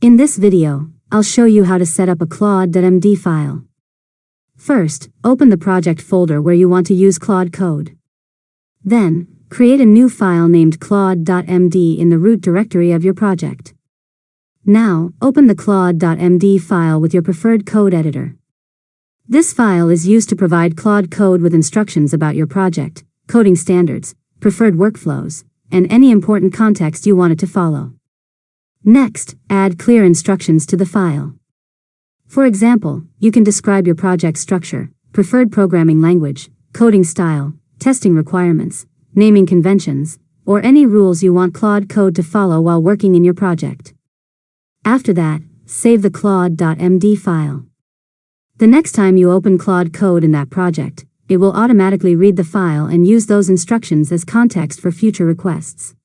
In this video, I'll show you how to set up a Claude.Md file. First, open the project folder where you want to use Claude Code. Then, create a new file named Claude.Md in the root directory of your project. Now, open the Claude.Md file with your preferred code editor. This file is used to provide Claude Code with instructions about your project, coding standards, preferred workflows, and any important context you want it to follow. Next, add clear instructions to the file. For example, you can describe your project structure, preferred programming language, coding style, testing requirements, naming conventions, or any rules you want Claude Code to follow while working in your project. After that, save the Claude.Md file. The next time you open Claude Code in that project, it will automatically read the file and use those instructions as context for future requests.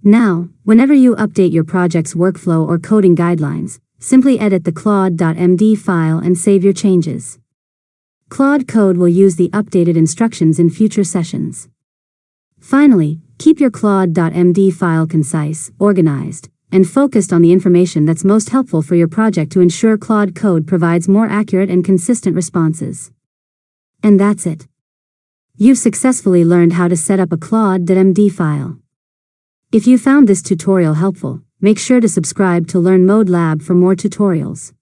Now, whenever you update your project's workflow or coding guidelines, simply edit the Claude.Md file and save your changes. Claude Code will use the updated instructions in future sessions. Finally, keep your Claude.Md file concise, organized, and focused on the information that's most helpful for your project to ensure Claude Code provides more accurate and consistent responses. And that's it. You've successfully learned how to set up a Claude.Md file. If you found this tutorial helpful, make sure to subscribe to Learn Mode Lab for more tutorials.